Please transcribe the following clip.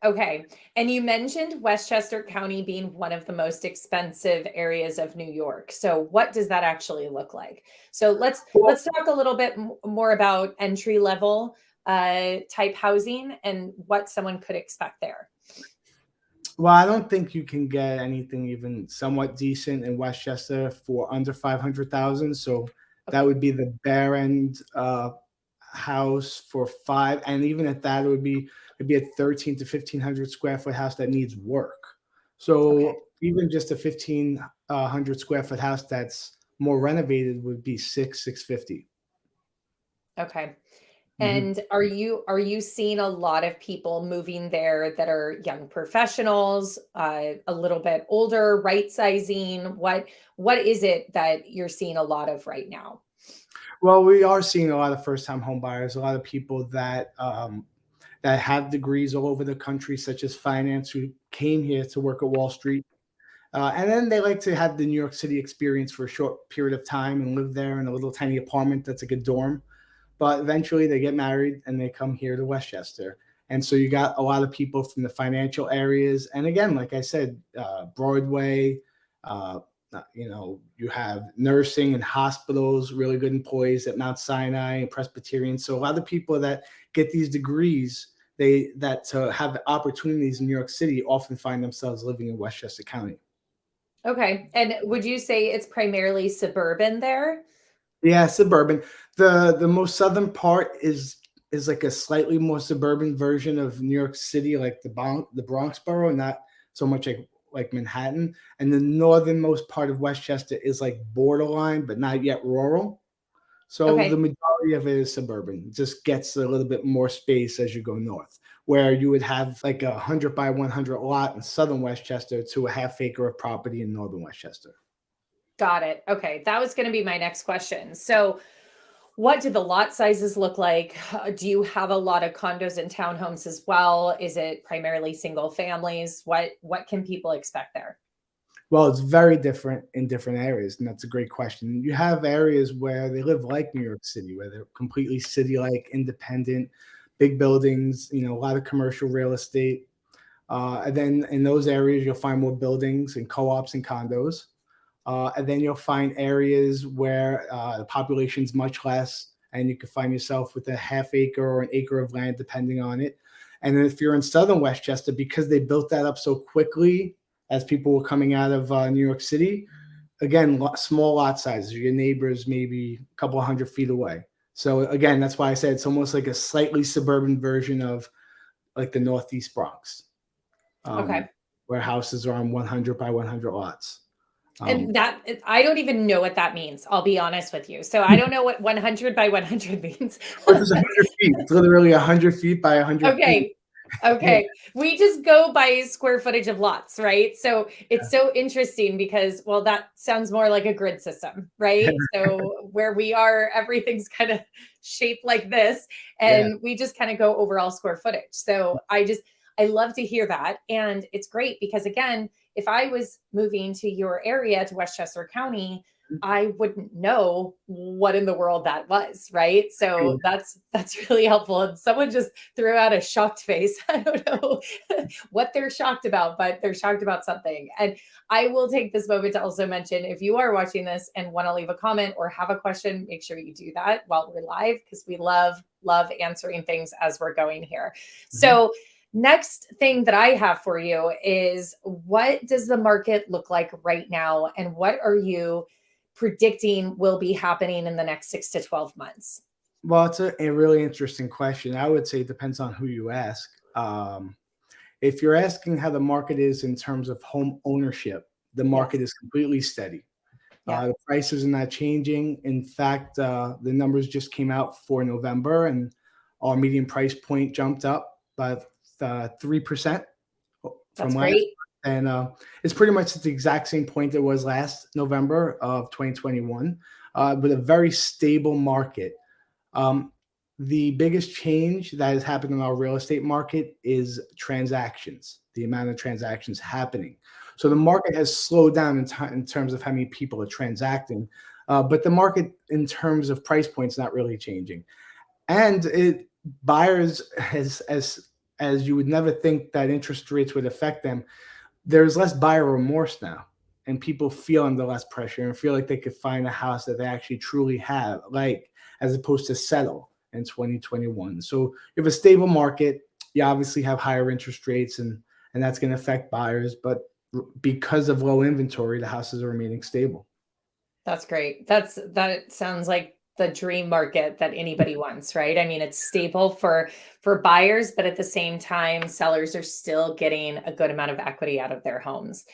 Okay. And you mentioned Westchester County being one of the most expensive areas of New York. So what does that actually look like? So let's talk a little bit more about entry level type housing and what someone could expect there. Well, I don't think you can get anything even somewhat decent in Westchester for under 500,000. So that Okay. would be the bare end house for five, and even at that, it'd be a 13 to 1500 square foot house that needs work. Okay. So even just a 1500 square foot house that's more renovated would be 650. Okay. Mhm. And are you seeing a lot of people moving there that are young professionals, a little bit older, right sizing? What is it that you're seeing a lot of right now? Well, we are seeing a lot of first time home buyers, a lot of people that have degrees all over the country, such as finance, who came here to work at Wall Street. And then they like to have the New York City experience for a short period of time and live there in a little tiny apartment that's like a dorm. But eventually they get married and they come here to Westchester. And so you got a lot of people from the financial areas. And again, like I said, Broadway, uh, you have nursing and hospitals, really good employees at Mount Sinai and Presbyterian. So a lot of people that get these degrees, they that to have opportunities in New York City often find themselves living in Westchester County. Okay. And would you say it's primarily suburban there? Yeah, suburban. The most southern part is like a slightly more suburban version of New York City, like the Bronx borough, not so much like Manhattan. And the northernmost part of Westchester is like borderline, but not yet rural. So the Okay. majority of it is suburban. It just gets a little bit more space as you go north, where you would have like 100 by 100 lot in southern Westchester to a half acre of property in northern Westchester. Got it. Okay. That was going to be my next question. So, what do the lot sizes look like? Do you have a lot of condos and townhomes as well? Is it primarily single families? What can people expect there? Well, it's very different in different areas, and that's a great question. You have areas where they live like New York City, where they're completely city-like, independent, big buildings, a lot of commercial real estate. And then in those areas, you'll find more buildings and co-ops and condos. And then you'll find areas where the population's much less, and you can find yourself with a half acre or an acre of land, depending on it. And then if you're in southern Westchester, because they built that up so quickly as people were coming out of New York City, again, small lot sizes. Your neighbors maybe a couple of 100 feet away. So again, that's why I said it's almost like a slightly suburban version of like the Northeast Bronx, Okay. um, where houses are on 100 by 100 lots. Um, And I don't even know what that means. I'll be honest with you. So I don't know what 100 by 100 means. Or just 100 feet. It's literally 100 feet by 100 feet. Okay. Okay. We just go by square footage of lots, right? So it's so interesting because, well, that sounds more like a grid system, Yeah. right? So where we are, everything's kind of shaped like this, Yeah. and we just kind of go overall square footage. So I love to hear that. And it's great because, again, if I was moving to your area, to Westchester County, I wouldn't know what in the world that was, right? So that's really helpful. And someone just threw out a shocked face. I don't know what they're shocked about, but they're shocked about something. And I will take this moment to also mention, if you are watching this and want to leave a comment or have a question, make sure you do that while we're live, because we love answering things as we're going here. Mhm. So next thing that I have for you is, what does the market look like right now? And what are you predicting will be happening in the next 6 to 12 months? Well, it's a really interesting question. I would say it depends on who you ask. If you're asking how the market is in terms of home ownership, the Yes. market is completely steady. Yeah. The prices are not changing. In fact, the numbers just came out for November, and our median price point jumped up by 3% from That's last. great. And it's pretty much at the exact same point it was last November of 2021, with a very stable market. Um, the biggest change that has happened in our real estate market is transactions, the amount of transactions happening. So the market has slowed down in terms of how many people are transacting, but the market in terms of price points not really changing. And buyers, as as you would never think that interest rates would affect them, there's less buyer remorse now, and people feel under less pressure and feel like they could find a house that they actually truly have, like, as opposed to settle in 2021. So you have a stable market. You obviously have higher interest rates, and that's going to affect buyers. But because of low inventory, the houses are remaining stable. That's great. That sounds like the dream market that anybody wants, right? I mean, it's stable for buyers, but at the same time, sellers are still getting a good amount of equity out of their homes.